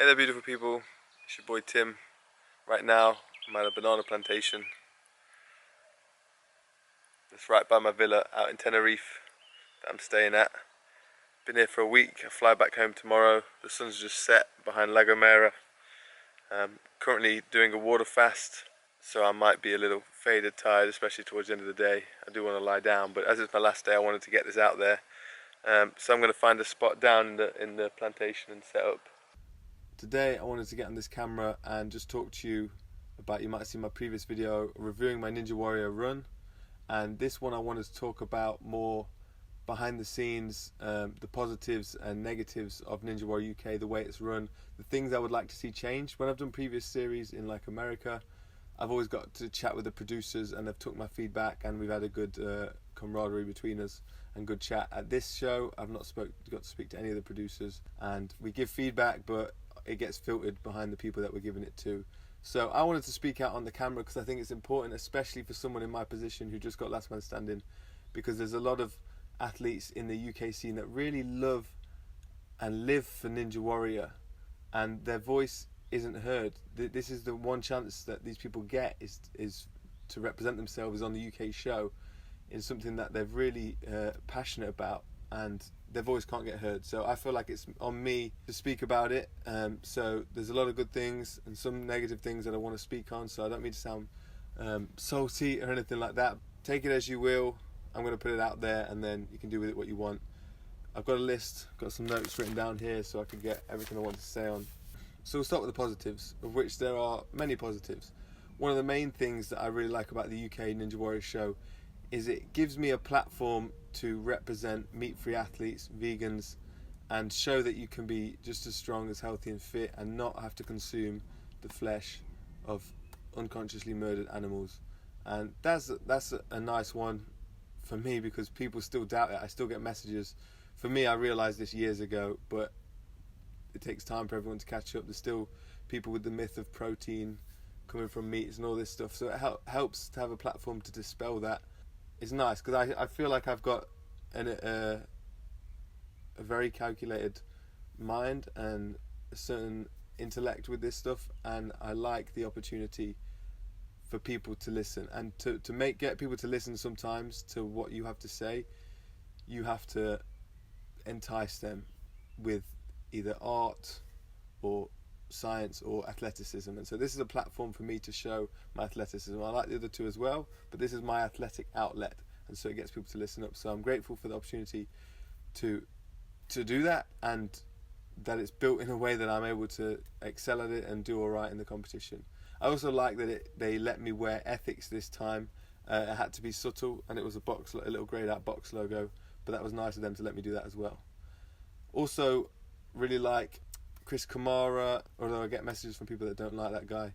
Hey there beautiful people, it's your boy Tim. Right now I'm at a banana plantation. It's right by my villa out in Tenerife that I'm staying at. Been here for a week, I fly back home tomorrow. The sun's just set behind La Gomera. Currently doing a water fast, so I might be a little faded, tired, especially towards the end of the day. I do want to lie down, but as it's my last day I wanted to get this out there. So I'm going to find a spot down in the plantation and set up. Today I wanted to get on this camera and just talk to you about, you might have seen my previous video reviewing my Ninja Warrior run, and this one I wanted to talk about more behind the scenes, the positives and negatives of Ninja Warrior UK, the way it's run, the things I would like to see changed. When I've done previous series in like America, I've always got to chat with the producers and they've took my feedback and we've had a good camaraderie between us and good chat. At this show I've not got to speak to any of the producers, and we give feedback but it gets filtered behind the people that we're giving it to. So I wanted to speak out on the camera because I think it's important, especially for someone in my position who just got last man standing, because there's a lot of athletes in the UK scene that really love and live for Ninja Warrior and their voice isn't heard. This is the one chance that these people get is to represent themselves on the UK show in something that they're really passionate about, and their voice can't get heard. So I feel like it's on me to speak about it. So there's a lot of good things and some negative things that I want to speak on, so I don't mean to sound salty or anything like that. Take it as you will. I'm going to put it out there and then you can do with it what you want. I've got a list, got some notes written down here so I can get everything I want to say on. So we'll start with the positives, of which there are many positives. One of the main things that I really like about the UK Ninja Warrior show is it gives me a platform to represent meat-free athletes, vegans, and show that you can be just as strong, as healthy and fit and not have to consume the flesh of unconsciously murdered animals. And that's a nice one for me because people still doubt it. I still get messages. For me, I realised this years ago, but it takes time for everyone to catch up. There's still people with the myth of protein coming from meats and all this stuff, so it helps to have a platform to dispel that. It's nice because I feel like I've got a very calculated mind and a certain intellect with this stuff, and I like the opportunity for people to listen and to get people to listen. Sometimes to what you have to say, you have to entice them with either art or science or athleticism, and so this is a platform for me to show my athleticism. I like the other two as well, but this is my athletic outlet, and so it gets people to listen up. So I'm grateful for the opportunity to do that, and that it's built in a way that I'm able to excel at it and do all right in the competition. I also like that they let me wear ethics this time. It had to be subtle, and it was a little greyed out box logo, but that was nice of them to let me do that as well. Also really like Chris Kamara, although I get messages from people that don't like that guy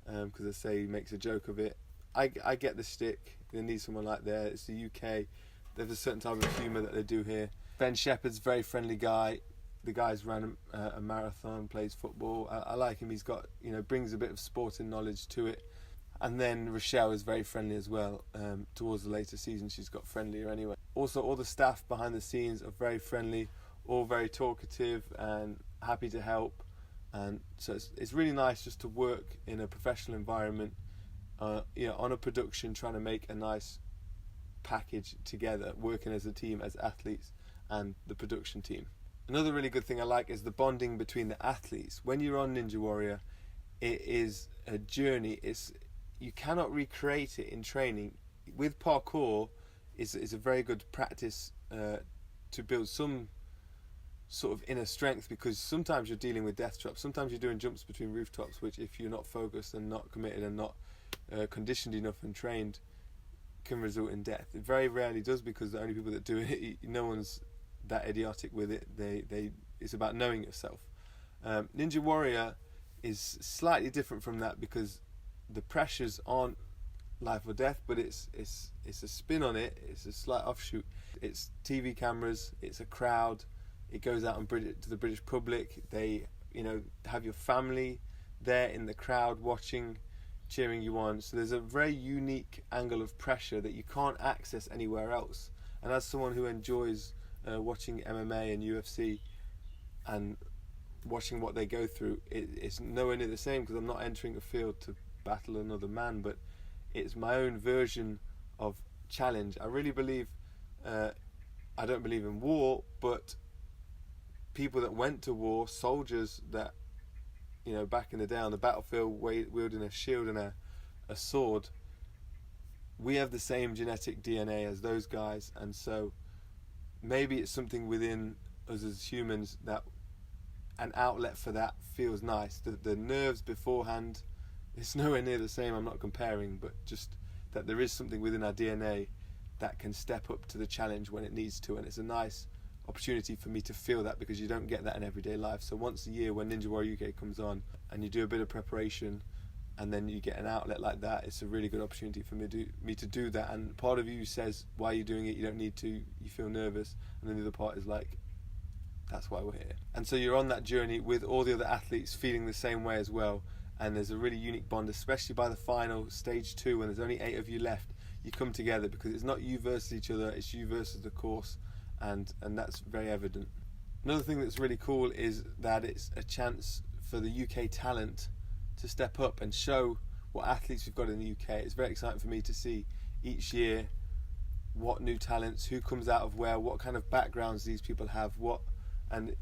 because they say he makes a joke of it. I get the shtick. They need someone like that. It's the UK. There's a certain type of humour that they do here. Ben Shepherd's a very friendly guy. The guy's ran a marathon, plays football. I like him. He's got, brings a bit of sporting knowledge to it. And then Rochelle is very friendly as well. Towards the later season, she's got friendlier anyway. Also, all the staff behind the scenes are very friendly, all very talkative and happy to help. And so it's really nice just to work in a professional environment, on a production, trying to make a nice package together, working as a team, as athletes and the production team. Another really good thing I like is the bonding between the athletes. When you're on Ninja Warrior, it is a journey. You cannot recreate it in training. With parkour, it's a very good practice to build some sort of inner strength, because sometimes you're dealing with death traps. Sometimes you're doing jumps between rooftops, which if you're not focused and not committed and not conditioned enough and trained, can result in death. It very rarely does, because the only people that do it, no one's that idiotic with it. It's about knowing yourself. Ninja Warrior is slightly different from that because the pressures aren't life or death, but it's a spin on it. It's a slight offshoot. It's TV cameras. It's a crowd. It goes out to the British public. They, have your family there in the crowd watching, cheering you on. So there's a very unique angle of pressure that you can't access anywhere else. And as someone who enjoys watching MMA and UFC and watching what they go through, it's nowhere near the same, because I'm not entering a field to battle another man, but it's my own version of challenge. I really believe, I don't believe in war, but people that went to war, soldiers that, you know, back in the day on the battlefield wielding a shield and a sword, we have the same genetic DNA as those guys, and so maybe it's something within us as humans that an outlet for that feels nice. The nerves beforehand, it's nowhere near the same, I'm not comparing, but just that there is something within our DNA that can step up to the challenge when it needs to, and it's a nice opportunity for me to feel that, because you don't get that in everyday life. So once a year when Ninja Warrior UK comes on and you do a bit of preparation and then you get an outlet like that, it's a really good opportunity for me to do that. And part of you says, why are you doing it? You don't need to, you feel nervous. And then the other part is like, that's why we're here. And so you're on that journey with all the other athletes feeling the same way as well, and there's a really unique bond, especially by the final stage 2 when there's only 8 of you left. You come together because it's not you versus each other, it's you versus the course, and that's very evident. Another thing that's really cool is that it's a chance for the UK talent to step up and show what athletes we've got in the UK. It's very exciting for me to see each year what new talents, who comes out of where, what kind of backgrounds these people have, and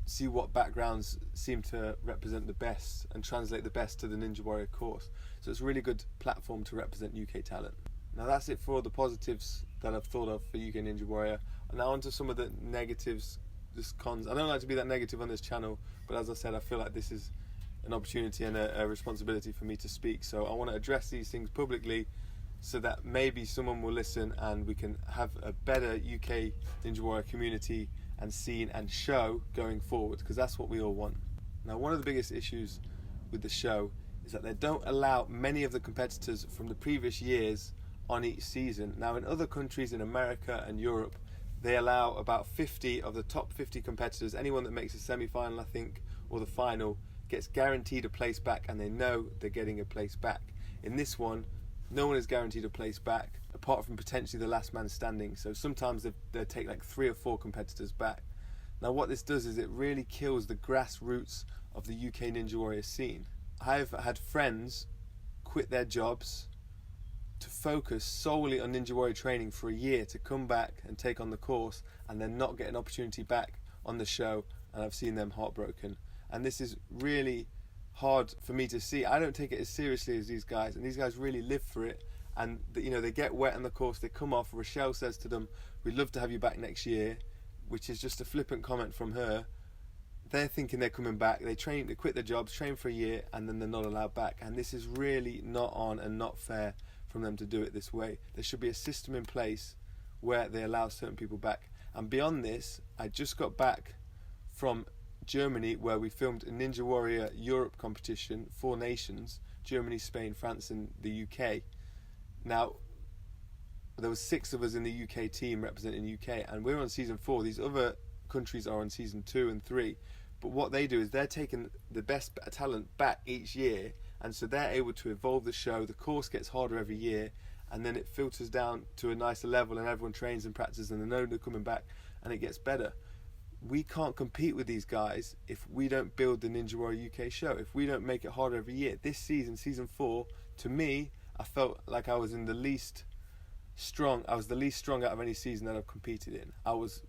see what backgrounds seem to represent the best and translate the best to the Ninja Warrior course. So it's a really good platform to represent UK talent. Now that's it for all the positives that I've thought of for UK Ninja Warrior. And now on to some of the negatives, just cons. I don't like to be that negative on this channel, but as I said, I feel like this is an opportunity and a responsibility for me to speak. So I want to address these things publicly so that maybe someone will listen and we can have a better UK Ninja Warrior community and scene and show going forward, because that's what we all want. Now, one of the biggest issues with the show is that they don't allow many of the competitors from the previous years on each season. Now, in other countries in America and Europe, they allow about 50 of the top 50 competitors. Anyone that makes a semi-final, I think, or the final, gets guaranteed a place back, and they know they're getting a place back. In this one, no one is guaranteed a place back, apart from potentially the last man standing. So sometimes they take like 3 or 4 competitors back. Now what this does is it really kills the grassroots of the UK Ninja Warrior scene. I've had friends quit their jobs to focus solely on Ninja Warrior training for a year, to come back and take on the course and then not get an opportunity back on the show, and I've seen them heartbroken. And this is really hard for me to see. I don't take it as seriously as these guys, and these guys really live for it, and you know, they get wet on the course, they come off. Rochelle says to them, we'd love to have you back next year, which is just a flippant comment from her. They're thinking they're coming back, they quit their jobs, train for a year, and then they're not allowed back. And this is really not on and not fair from them to do it this way. There should be a system in place where they allow certain people back. And beyond this, I just got back from Germany, where we filmed a Ninja Warrior Europe competition, 4 nations, Germany, Spain, France and the UK. Now, there was 6 of us in the UK team representing the UK, and we're on season 4. These other countries are on season 2 and 3. But what they do is they're taking the best talent back each year, and so they're able to evolve the show. The course gets harder every year, and then it filters down to a nicer level, and everyone trains and practices, and they know they're coming back, and it gets better. We can't compete with these guys if we don't build the Ninja Warrior UK show, if we don't make it harder every year. This season, season 4, to me, I felt like I was the least strong out of any season that I've competed in. I was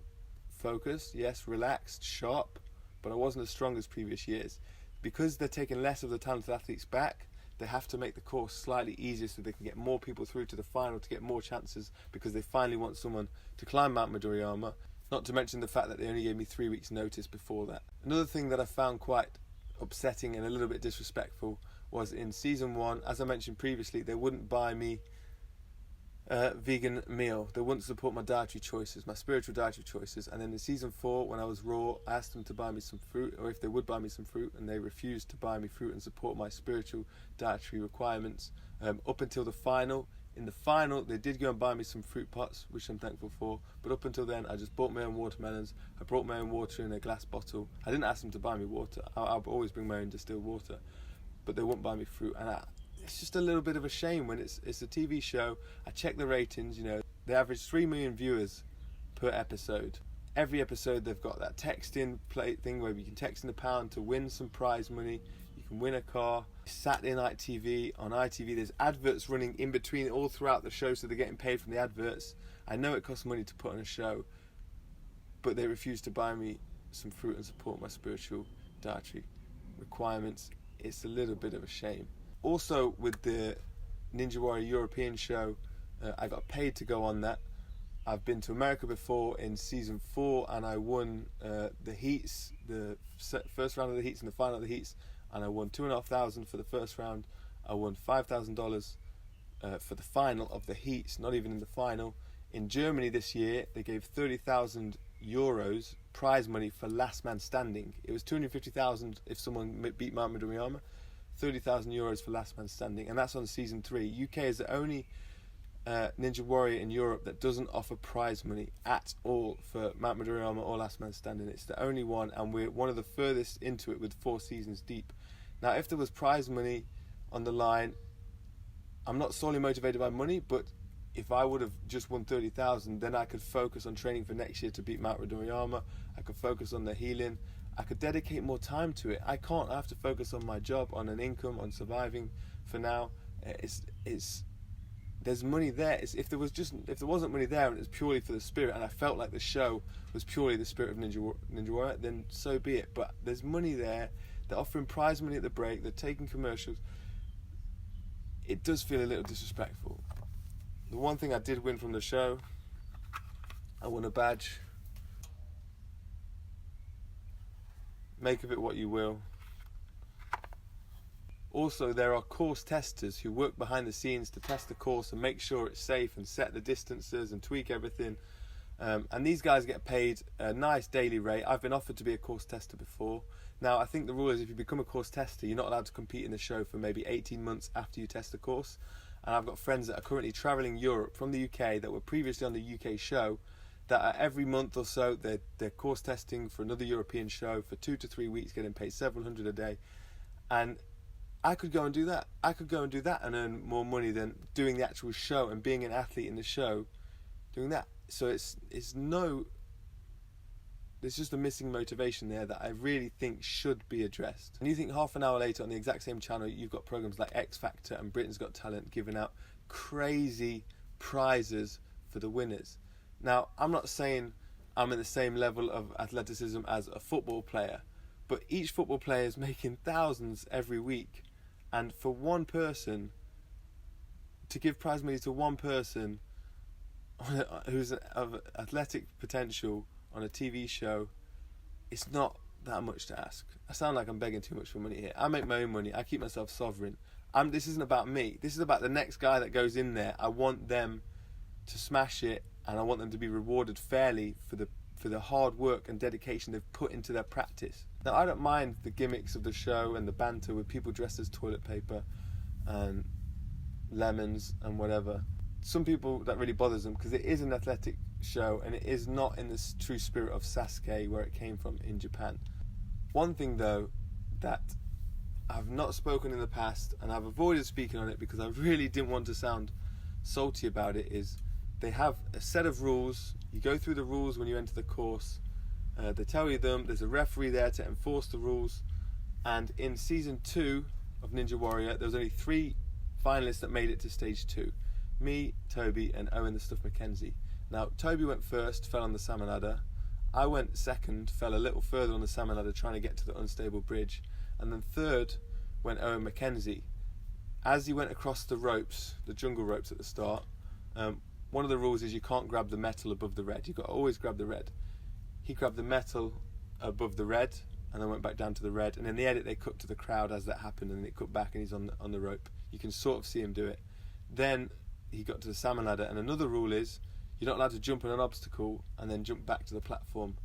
focused, yes, relaxed, sharp, but I wasn't as strong as previous years. Because they're taking less of the talented athletes back, they have to make the course slightly easier so they can get more people through to the final, to get more chances, because they finally want someone to climb Mount Midoriyama. Not to mention the fact that they only gave me 3 weeks notice before that. Another thing that I found quite upsetting and a little bit disrespectful was in season 1, as I mentioned previously, they wouldn't buy me a vegan meal. They wouldn't support my dietary choices, my spiritual dietary choices. And then in season 4, when I was raw, I asked them to buy me some fruit, or if they would buy me some fruit, and they refused to buy me fruit and support my spiritual dietary requirements up until the final. In the final, they did go and buy me some fruit pots, which I'm thankful for, but up until then, I just bought my own watermelons. I brought my own water in a glass bottle. I didn't ask them to buy me water. I'll always bring my own distilled water, but they won't buy me fruit. And it's just a little bit of a shame when it's a TV show. I check the ratings, you know, they average 3 million viewers per episode. every episode they've got that text-in play thing where you can text in £1 to win some prize money. You can win a car. Saturday night TV on ITV, there's adverts running in between all throughout the show, so they're getting paid from the adverts. I know it costs money to put on a show, but they refuse to buy me some fruit and support my spiritual dietary requirements. It's a little bit of a shame. Also, with the Ninja Warrior European show, I got paid to go on that. I've been to America before in season 4, and I won the heats, the first round of the heats and the final of the heats, and I won $2,500 for the first round. I won $5,000 for the final of the heats, not even in the final. In Germany this year, they gave 30,000 euros prize money for last man standing. It was 250,000 if someone beat Mount Midoriyama, 30,000 euros for last man standing, and that's on season 3. UK is the only Ninja Warrior in Europe that doesn't offer prize money at all for Mount Midoriyama or last man standing. It's the only one, and we're one of the furthest into it with 4 seasons deep. Now, if there was prize money on the line, I'm not solely motivated by money, but if I would have just won 30,000, then I could focus on training for next year to beat Mount Midoriyama. I could focus on the healing. I could dedicate more time to it. I can't. I have to focus on my job, on an income, on surviving for now. There's money there. If there wasn't money there and it was purely for the spirit, and I felt like the show was purely the spirit of Ninja Warrior, then so be it. But there's money there. They're offering prize money at the break. They're taking commercials. It does feel a little disrespectful. The one thing I did win from the show, I won a badge. Make of it what you will. Also, there are course testers who work behind the scenes to test the course and make sure it's safe and set the distances and tweak everything. And these guys get paid a nice daily rate. I've been offered to be a course tester before. Now, I think the rule is if you become a course tester, you're not allowed to compete in the show for maybe 18 months after you test the course. And I've got friends that are currently travelling Europe from the UK that were previously on the UK show, that are every month or so they're course testing for another European show for 2 to 3 weeks, getting paid several hundred a day. And I could go and do that. I could go and do that and earn more money than doing the actual show and being an athlete in the show, doing that. So there's just a missing motivation there that I really think should be addressed. And you think half an hour later on the exact same channel, you've got programs like X Factor and Britain's Got Talent giving out crazy prizes for the winners. Now, I'm not saying I'm at the same level of athleticism as a football player, but each football player is making thousands every week. And for one person, to give prize money to one person who's of athletic potential on a TV show, it's not that much to ask. I sound like I'm begging too much for money here. I make my own money. I keep myself sovereign. This isn't about me. This is about the next guy that goes in there. I want them to smash it, and I want them to be rewarded fairly for the hard work and dedication they've put into their practice. Now, I don't mind the gimmicks of the show and the banter with people dressed as toilet paper and lemons and whatever. Some people, that really bothers them because it is an athletic show and it is not in the true spirit of Sasuke where it came from in Japan. One thing though that I've not spoken in the past, and I've avoided speaking on it because I really didn't want to sound salty about it, is they have a set of rules. You go through the rules when you enter the course. They tell you them. There's a referee there to enforce the rules. And in season 2 of Ninja Warrior, there was only 3 finalists that made it to stage 2. Me, Toby, and Owen the Stuff Mackenzie. Now, Toby went first, fell on the salmon ladder. I went second, fell a little further on the salmon ladder, trying to get to the unstable bridge. And then third went Owen Mackenzie. As he went across the ropes, the jungle ropes at the start, one of the rules is you can't grab the metal above the red. You've got to always grab the red. He grabbed the metal above the red and then went back down to the red. And in the edit, they cut to the crowd as that happened, and it cut back and he's on the rope. You can sort of see him do it. Then he got to the salmon ladder, and another rule is you're not allowed to jump on an obstacle and then jump back to the platform.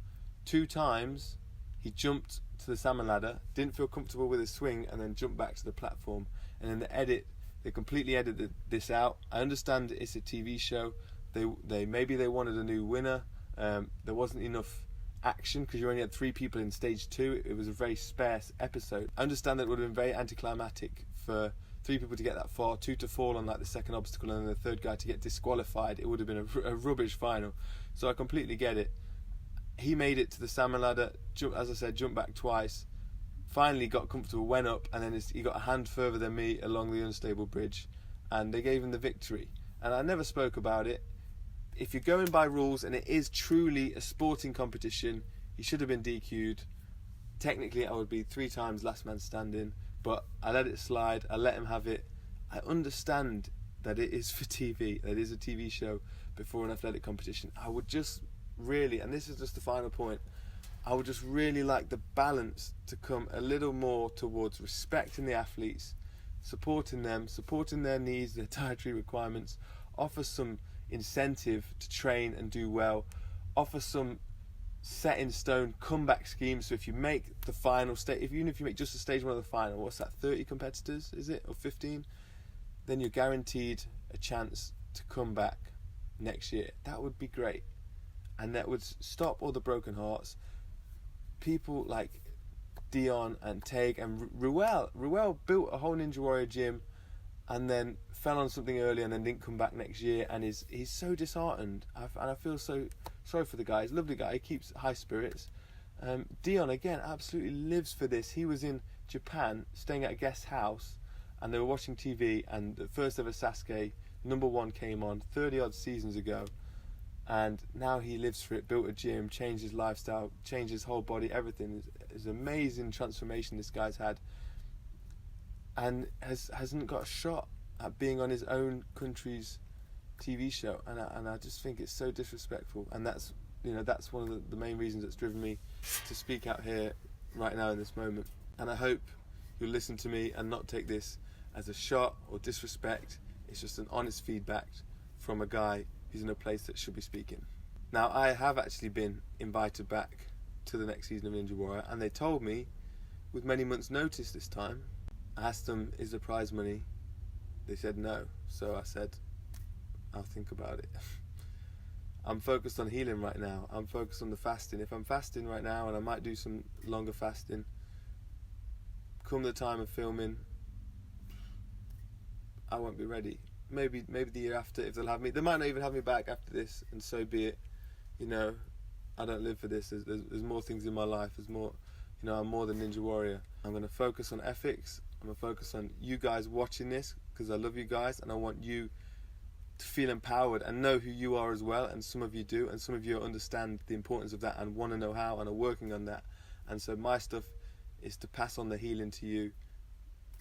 2 times he jumped to the salmon ladder, didn't feel comfortable with his swing, and then jumped back to the platform. And in the edit, they completely edited this out. I understand it's a TV show. Maybe they wanted a new winner. There wasn't enough action because you only had 3 people in stage 2. It was a very sparse episode. I understand that it would have been very anticlimactic for 3 people to get that far, 2 to fall on like the second obstacle, and then the third guy to get disqualified. It would have been a rubbish final. So I completely get it. He made it to the salmon ladder, as I said, jumped back twice, finally got comfortable, went up, and then he got a hand further than me along the unstable bridge, and they gave him the victory. And I never spoke about it. If you're going by rules and it is truly a sporting competition, he should have been DQ'd. Technically, I would be 3 times last man standing, but I let it slide. I let him have it. I understand that it is for TV, that it is a TV show before an athletic competition. I would just really, and this is just the final point, I would just really like the balance to come a little more towards respecting the athletes, supporting them, supporting their needs, their dietary requirements, offer some incentive to train and do well, offer some set in stone comeback schemes. So if you make the final stage, even if you make just a stage 1 of the final, what's that, 30 competitors, is it, or 15? Then you're guaranteed a chance to come back next year. That would be great. And that would stop all the broken hearts. People like Dion and Tague and Ruel. Ruel built a whole Ninja Warrior gym and then fell on something early and then didn't come back next year, and he's so disheartened. And I feel so sorry for the guy. He's a lovely guy. He keeps high spirits. Dion, again, absolutely lives for this. He was in Japan staying at a guest house, and they were watching TV, and the first ever Sasuke #1 came on 30 odd seasons ago, and now he lives for it, built a gym, changed his lifestyle, changed his whole body, everything. It's an amazing transformation this guy's had, and hasn't got a shot at being on his own country's TV show, and I just think it's so disrespectful. And that's one of the main reasons that's driven me to speak out here right now in this moment. And I hope you'll listen to me and not take this as a shot or disrespect. It's just an honest feedback from a guy who's in a place that should be speaking. Now, I have actually been invited back to the next season of Ninja Warrior, and they told me with many months' notice this time. I asked them, is the prize money? They said no. So I said, I'll think about it. I'm focused on healing right now. I'm focused on the fasting. If I'm fasting right now, and I might do some longer fasting, come the time of filming, I won't be ready. Maybe the year after, if they'll have me. They might not even have me back after this, and so be it. I don't live for this. There's more things in my life. There's more. I'm more than Ninja Warrior. I'm going to focus on ethics. I'm going to focus on you guys watching this, because I love you guys, and I want you to feel empowered and know who you are as well. And some of you do, and some of you understand the importance of that and want to know how and are working on that. And so my stuff is to pass on the healing to you,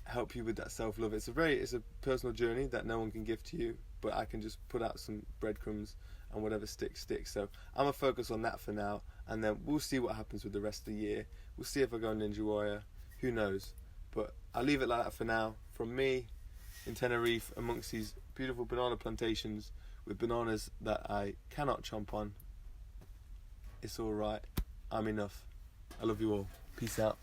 help you with that self-love. It's a personal journey that no one can give to you, but I can just put out some breadcrumbs, and whatever sticks. So I'm going to focus on that for now, and then we'll see what happens with the rest of the year. We'll see if I go on Ninja Warrior. Who knows? But I'll leave it like that for now. From me in Tenerife, amongst these beautiful banana plantations with bananas that I cannot chomp on. It's alright. I'm enough. I love you all. Peace out.